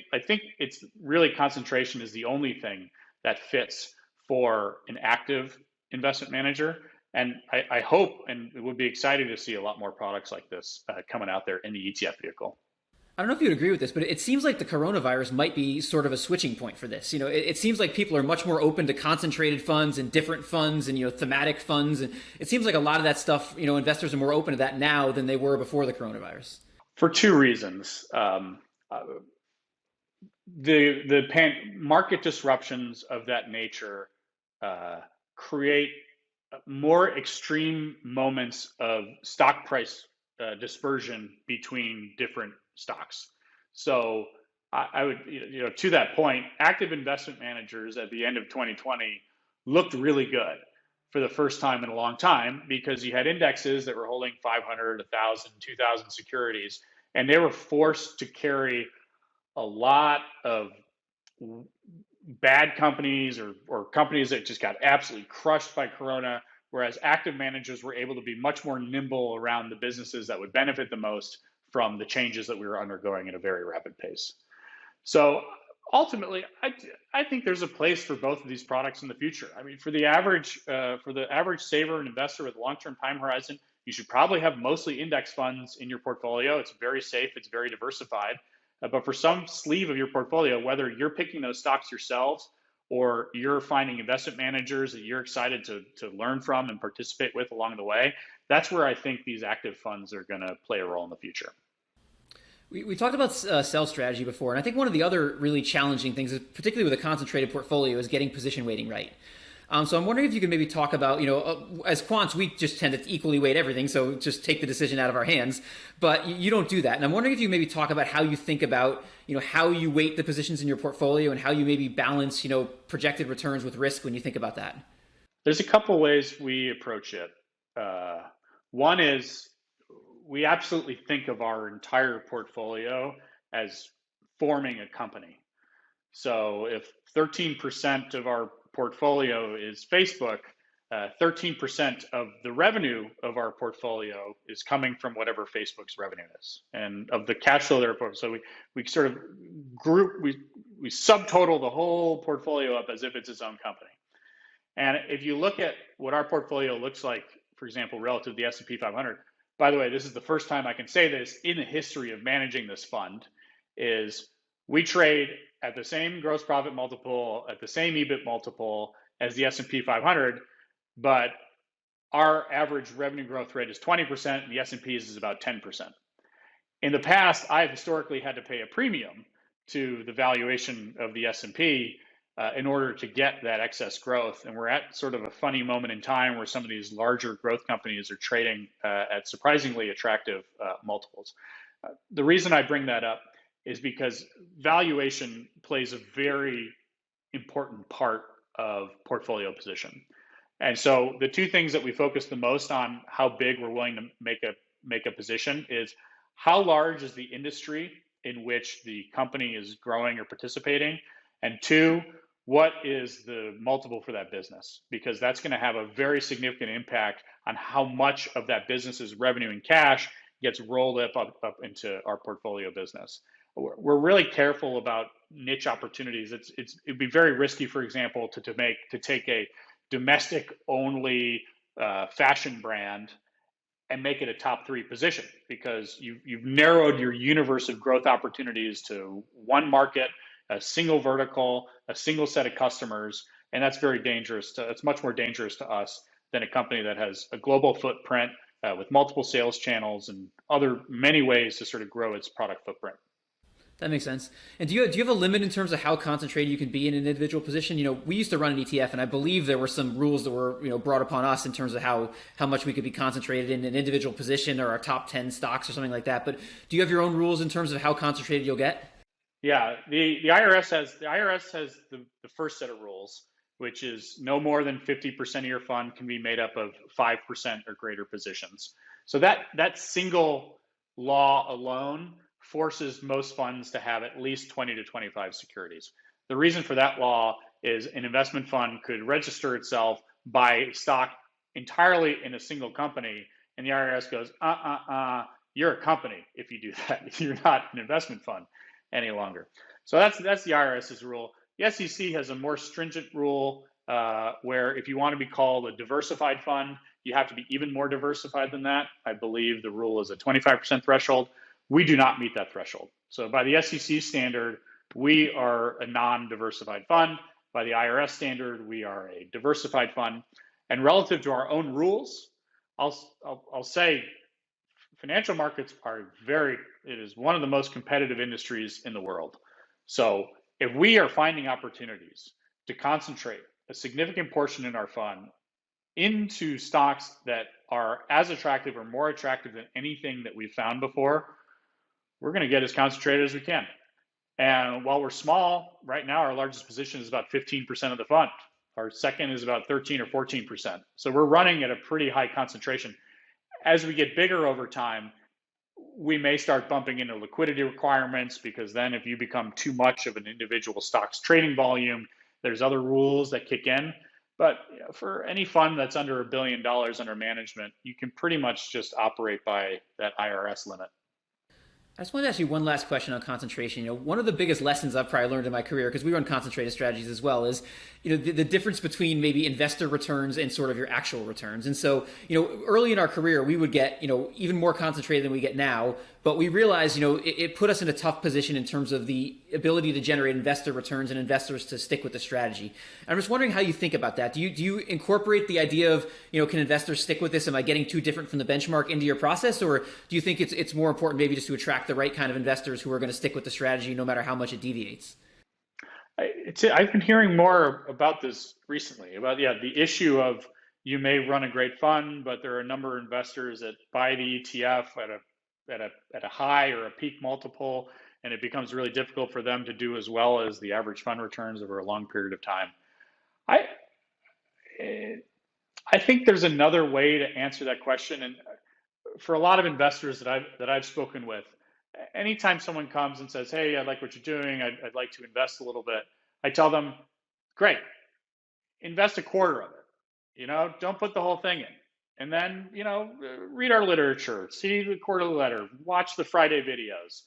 it's really, concentration is the only thing that fits for an active investment manager. And I hope and would be excited to see a lot more products like this coming out there in the ETF vehicle. I don't know if you would agree with this, but it seems like the coronavirus might be sort of a switching point for this. It seems like people are much more open to concentrated funds and different funds and, thematic funds. And it seems like a lot of that stuff, investors are more open to that now than they were before the coronavirus. For two reasons. The market disruptions of that nature create more extreme moments of stock price dispersion between different stocks. So I would, to that point, active investment managers at the end of 2020 looked really good for the first time in a long time, because you had indexes that were holding 500, 1,000, 2,000 securities, and they were forced to carry a lot of bad companies or companies that just got absolutely crushed by Corona, whereas active managers were able to be much more nimble around the businesses that would benefit the most from the changes that we were undergoing at a very rapid pace. So ultimately, I think there's a place for both of these products in the future. I mean, for the average saver and investor with a long-term time horizon, you should probably have mostly index funds in your portfolio. It's very safe, it's very diversified. But for some sleeve of your portfolio, whether you're picking those stocks yourselves or you're finding investment managers that you're excited to learn from and participate with along the way, that's where I think these active funds are going to play a role in the future. We talked about sell strategy before, and I think one of the other really challenging things, particularly with a concentrated portfolio, is getting position weighting right. So I'm wondering if you could maybe talk about, as quants, we just tend to equally weight everything, so just take the decision out of our hands. But you don't do that. And I'm wondering if you maybe talk about how you think about, how you weight the positions in your portfolio and how you maybe balance, projected returns with risk when you think about that. There's a couple ways we approach it. One is we absolutely think of our entire portfolio as forming a company. So if 13% of our portfolio is Facebook, 13% of the revenue of our portfolio is coming from whatever Facebook's revenue is, and of the cash flow there. So we sort of we subtotal the whole portfolio up as if it's its own company. And if you look at what our portfolio looks like, for example, relative to the S&P 500, by the way, this is the first time I can say this in the history of managing this fund, is we trade at the same gross profit multiple, at the same EBIT multiple as the S&P 500, but our average revenue growth rate is 20% and the S&P's is about 10%. In the past, I've historically had to pay a premium to the valuation of the S&P in order to get that excess growth. And we're at sort of a funny moment in time where some of these larger growth companies are trading at surprisingly attractive multiples. The reason I bring that up is because valuation plays a very important part of portfolio position. And so the two things that we focus the most on how big we're willing to make a position is how large is the industry in which the company is growing or participating, and two, what is the multiple for that business? Because that's going to have a very significant impact on how much of that business's revenue and cash gets rolled up into our portfolio business. We're really careful about niche opportunities. It'd be very risky, for example, to take a domestic only fashion brand and make it a top 3 position, because you've narrowed your universe of growth opportunities to one market, a single vertical, a single set of customers, and that's very dangerous. It's much more dangerous to us than a company that has a global footprint with multiple sales channels and other many ways to sort of grow its product footprint. That makes sense. And do you have a limit in terms of how concentrated you can be in an individual position? We used to run an ETF, and I believe there were some rules that were brought upon us in terms of how much we could be concentrated in an individual position or our top 10 stocks or something like that. But do you have your own rules in terms of how concentrated you'll get? Yeah, the IRS has the first set of rules, which is no more than 50% of your fund can be made up of 5% or greater positions. So that single law alone forces most funds to have at least 20 to 25 securities. The reason for that law is an investment fund could register itself, buy stock entirely in a single company, and the IRS goes, you're a company if you do that. You're not an investment fund any longer. So that's the IRS's rule. The SEC has a more stringent rule where if you want to be called a diversified fund, you have to be even more diversified than that. I believe the rule is a 25% threshold. We do not meet that threshold. So by the SEC standard, we are a non-diversified fund. By the IRS standard, we are a diversified fund. And relative to our own rules, I'll say financial markets it is one of the most competitive industries in the world. So if we are finding opportunities to concentrate a significant portion in our fund into stocks that are as attractive or more attractive than anything that we've found before, we're going to get as concentrated as we can. And while we're small, right now our largest position is about 15% of the fund. Our second is about 13 or 14%. So we're running at a pretty high concentration. As we get bigger over time, we may start bumping into liquidity requirements, because then if you become too much of an individual stock's trading volume, there's other rules that kick in. But for any fund that's under $1 billion under management, you can pretty much just operate by that IRS limit. I just wanted to ask you one last question on concentration. One of the biggest lessons I've probably learned in my career, because we run concentrated strategies as well, is the difference between maybe investor returns and sort of your actual returns. And so early in our career, we would get even more concentrated than we get now. But we realized it put us in a tough position in terms of the ability to generate investor returns and investors to stick with the strategy. And I'm just wondering how you think about that. Do you incorporate the idea of can investors stick with this? Am I getting too different from the benchmark into your process, or do you think it's more important maybe just to attract the right kind of investors who are going to stick with the strategy no matter how much it deviates? I've been hearing more about this recently, about the issue of you may run a great fund, but there are a number of investors that buy the ETF at a high or a peak multiple, and it becomes really difficult for them to do as well as the average fund returns over a long period of time. I think there's another way to answer that question, and for a lot of investors that I've spoken with, anytime someone comes and says, "Hey, I like what you're doing. I'd like to invest a little bit," I tell them, "Great, invest a quarter of it. Don't put the whole thing in. And then, read our literature, see the quarterly letter, watch the Friday videos,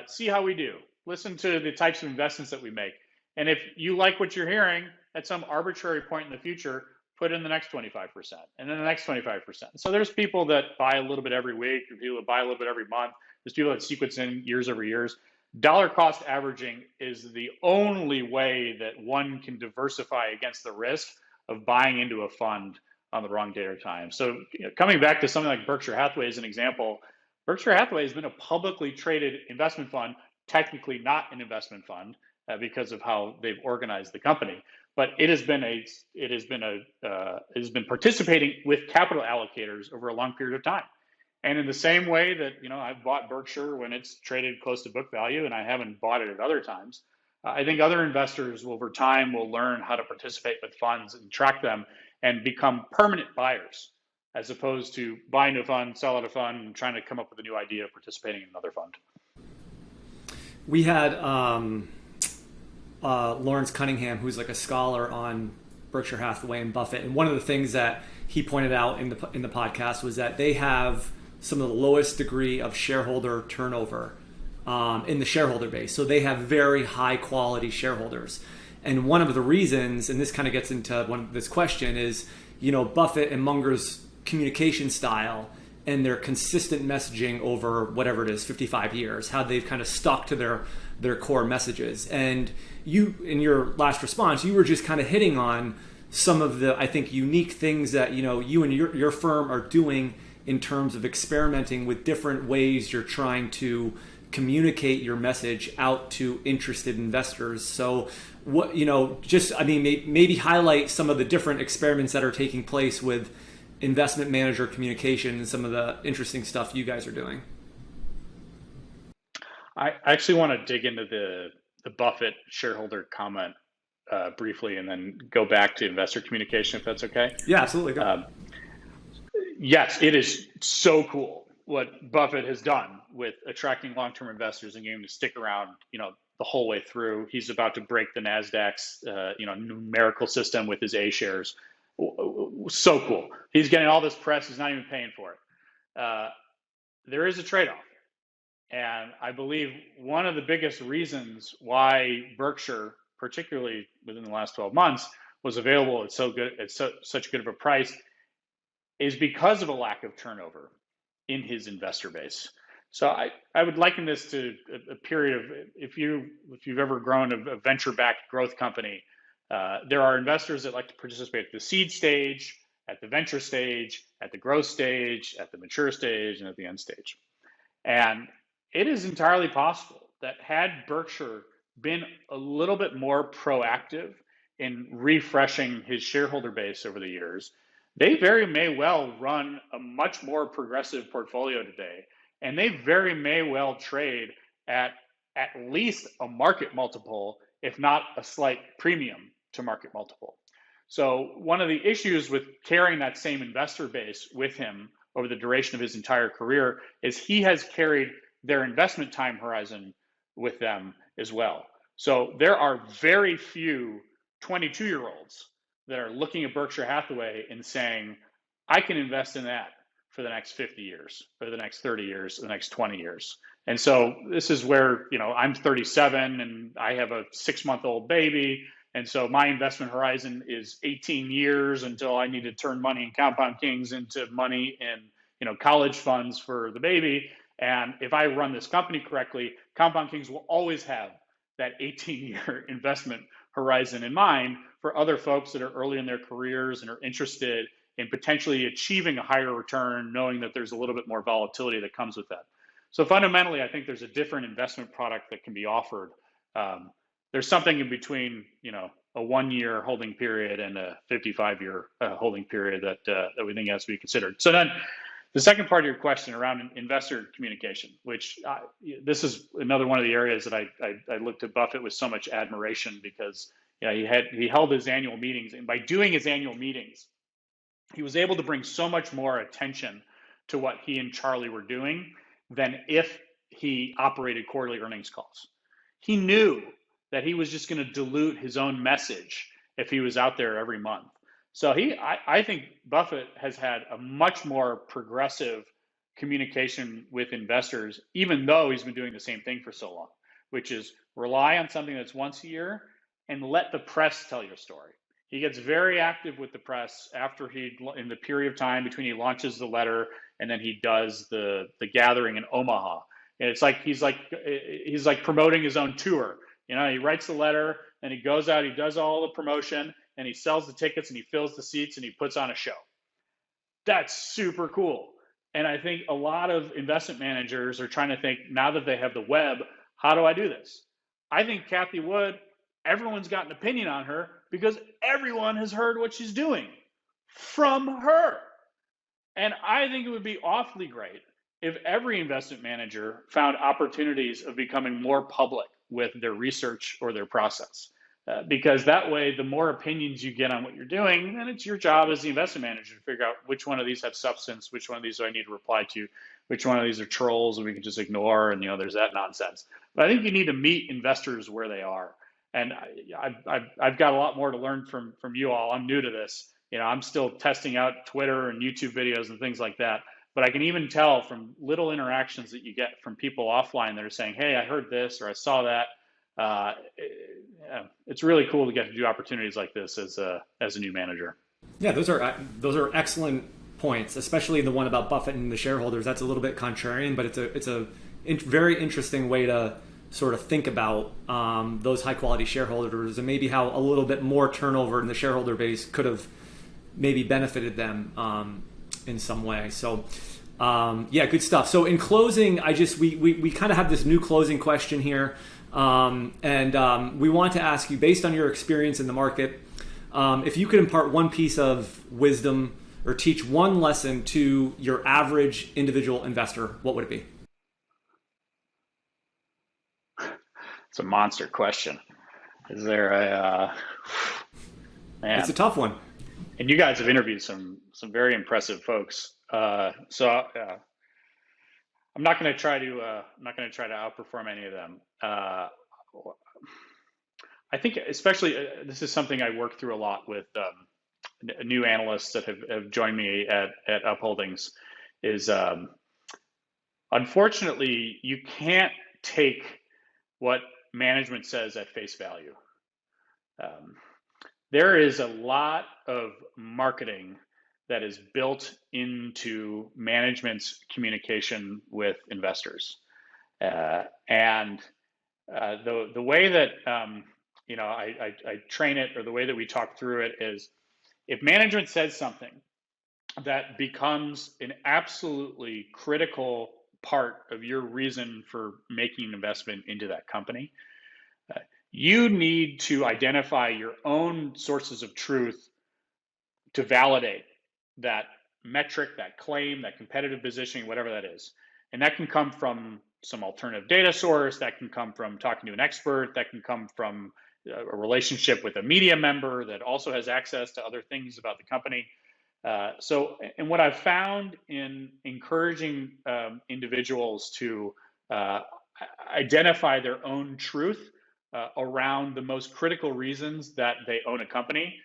see how we do, listen to the types of investments that we make. And if you like what you're hearing at some arbitrary point in the future, put in the next 25% and then the next 25%. So there's people that buy a little bit every week, there's people that buy a little bit every month, there's people that sequence in years over years. Dollar cost averaging is the only way that one can diversify against the risk of buying into a fund on the wrong date or time. So coming back to something like Berkshire Hathaway as an example, Berkshire Hathaway has been a publicly traded investment fund, technically not an investment fund because of how they've organized the company. But it has been participating with capital allocators over a long period of time. And in the same way that I've bought Berkshire when it's traded close to book value, and I haven't bought it at other times, I think other investors over time will learn how to participate with funds and track them and become permanent buyers, as opposed to buying a fund, sell out a fund, and trying to come up with a new idea of participating in another fund. We had Lawrence Cunningham, who's like a scholar on Berkshire Hathaway and Buffett, and one of the things that he pointed out in the podcast was that they have some of the lowest degree of shareholder turnover in the shareholder base. So they have very high quality shareholders. And one of the reasons, and this kind of gets into this question, is Buffett and Munger's communication style and their consistent messaging over whatever it is, 55 years, how they've kind of stuck to their core messages. And you, in your last response, you were just kind of hitting on some of the, I think, unique things that you and your firm are doing in terms of experimenting with different ways you're trying to communicate your message out to interested investors. So what, maybe highlight some of the different experiments that are taking place with investment manager communication and some of the interesting stuff you guys are doing. I actually want to dig into the Buffett shareholder comment briefly, and then go back to investor communication, if that's okay. Yeah, absolutely. Yes, it is so cool what Buffett has done with attracting long-term investors and getting them to stick around, the whole way through. He's about to break the Nasdaq's, numerical system with his A shares. So cool. He's getting all this press. He's not even paying for it. There is a trade-off. And I believe one of the biggest reasons why Berkshire, particularly within the last 12 months, was available at such good of a price is because of a lack of turnover in his investor base. So I would liken this to a period of, if you've ever grown a venture-backed growth company, there are investors that like to participate at the seed stage, at the venture stage, at the growth stage, at the mature stage, and at the end stage. And it is entirely possible that had Berkshire been a little bit more proactive in refreshing his shareholder base over the years, they very may well run a much more progressive portfolio today. And they very may well trade at least a market multiple, if not a slight premium to market multiple. So one of the issues with carrying that same investor base with him over the duration of his entire career is he has carried their investment time horizon with them as well. So there are very few 22-year-olds that are looking at Berkshire Hathaway and saying, I can invest in that for the next 50 years, or the next 30 years, or the next 20 years. And so this is where, I'm 37 and I have a 6-month-old baby. And so my investment horizon is 18 years until I need to turn money in Compound Kings into money in, college funds for the baby. And if I run this company correctly, Compound Kings will always have that 18-year investment horizon in mind for other folks that are early in their careers and are interested in potentially achieving a higher return, knowing that there's a little bit more volatility that comes with that. So fundamentally, I think there's a different investment product that can be offered. There's something in between, a 1-year holding period and a 55-year holding period that we think has to be considered. So then the second part of your question around investor communication, which this is another one of the areas that I looked at Buffett with so much admiration, because he held his annual meetings, and by doing his annual meetings, he was able to bring so much more attention to what he and Charlie were doing than if he operated quarterly earnings calls. He knew that he was just going to dilute his own message if he was out there every month. So I think Buffett has had a much more progressive communication with investors, even though he's been doing the same thing for so long, which is rely on something that's once a year and let the press tell your story. He gets very active with the press after in the period of time between he launches the letter and then he does the gathering in Omaha. And it's like he's like promoting his own tour. He writes the letter and he goes out, he does all the promotion, and he sells the tickets and he fills the seats and he puts on a show. That's super cool. And I think a lot of investment managers are trying to think, now that they have the web, how do I do this? I think Cathie Wood, everyone's got an opinion on her because everyone has heard what she's doing from her. And I think it would be awfully great if every investment manager found opportunities of becoming more public with their research or their process. Because that way, the more opinions you get on what you're doing, then it's your job as the investment manager to figure out which one of these have substance, which one of these do I need to reply to, which one of these are trolls and we can just ignore, and there's that nonsense. But I think you need to meet investors where they are. And I've got a lot more to learn from you all. I'm new to this. I'm still testing out Twitter and YouTube videos and things like that. But I can even tell from little interactions that you get from people offline that are saying, hey, I heard this or I saw that. It's really cool to get to do opportunities like this as a new manager. Yeah, those are excellent points, especially the one about Buffett and the shareholders. That's a little bit contrarian, but it's a very interesting way to sort of think about those high quality shareholders and maybe how a little bit more turnover in the shareholder base could have maybe benefited them in some way. So yeah, good stuff. So in closing, we kind of have this new closing question here. And we want to ask you, based on your experience in the market, if you could impart one piece of wisdom or teach one lesson to your average individual investor, what would it be? It's a monster question. Is there a man? It's a tough one. And you guys have interviewed some very impressive folks. So I'm not going to try to outperform any of them. I think especially this is something I work through a lot with new analysts that have joined me at Upholdings. Is unfortunately you can't take what management says at face value. There is a lot of marketing that is built into management's communication with investors. And the way that I train it, or the way that we talk through it, is if management says something that becomes an absolutely critical part of your reason for making an investment into that company, you need to identify your own sources of truth to validate that metric, that claim, that competitive positioning, whatever that is. And that can come from some alternative data source, that can come from talking to an expert, that can come from a relationship with a media member that also has access to other things about the company. And what I've found in encouraging individuals to identify their own truth around the most critical reasons that they own a company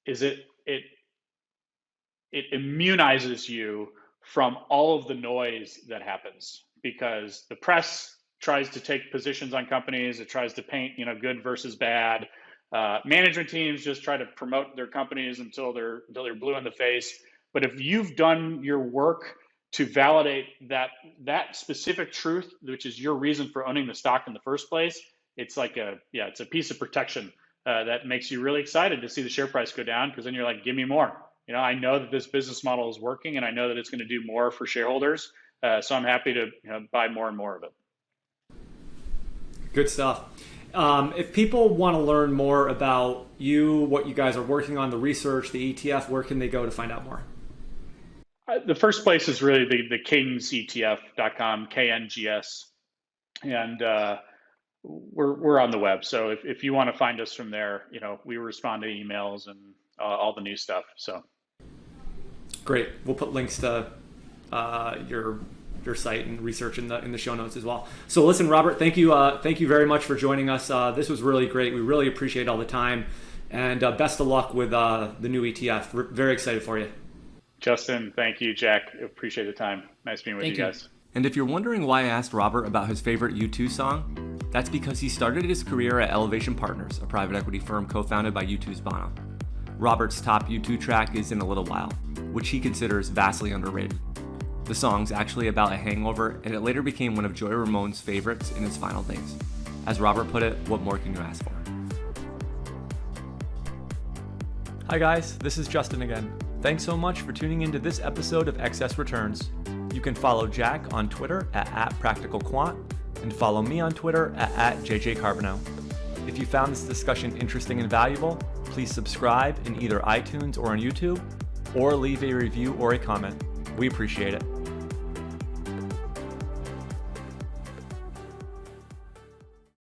is it immunizes you from all of the noise that happens, because the press tries to take positions on companies. It tries to paint, good versus bad. Management teams just try to promote their companies until they're blue in the face. But if you've done your work to validate that specific truth, which is your reason for owning the stock in the first place, it's like it's a piece of protection that makes you really excited to see the share price go down, because then you're like, give me more. I know that this business model is working, and I know that it's going to do more for shareholders. So I'm happy to buy more and more of it. Good stuff. If people want to learn more about you, what you guys are working on, the research, the ETF, where can they go to find out more? The first place is really the kingsetf.com, KNGS, and we're on the web. So if you want to find us from there, we respond to emails and all the new stuff. So great. We'll put links to your site and research in the show notes as well. So listen, Robert, thank you very much for joining us. This was really great. We really appreciate all the time, and best of luck with the new ETF. We're very excited for you. Justin, thank you. Jack, appreciate the time. Nice being with you guys. And if you're wondering why I asked Robert about his favorite U2 song, that's because he started his career at Elevation Partners, a private equity firm co-founded by U2's Bono. Robert's top U2 track is In a Little While, which he considers vastly underrated. The song's actually about a hangover, and it later became one of Joey Ramone's favorites in his final days. As Robert put it, what more can you ask for? Hi guys, this is Justin again. Thanks so much for tuning into this episode of Excess Returns. You can follow Jack on Twitter at @PracticalQuant and follow me on Twitter at @JJCarbonell. If you found this discussion interesting and valuable, please subscribe in either iTunes or on YouTube, or leave a review or a comment. We appreciate it.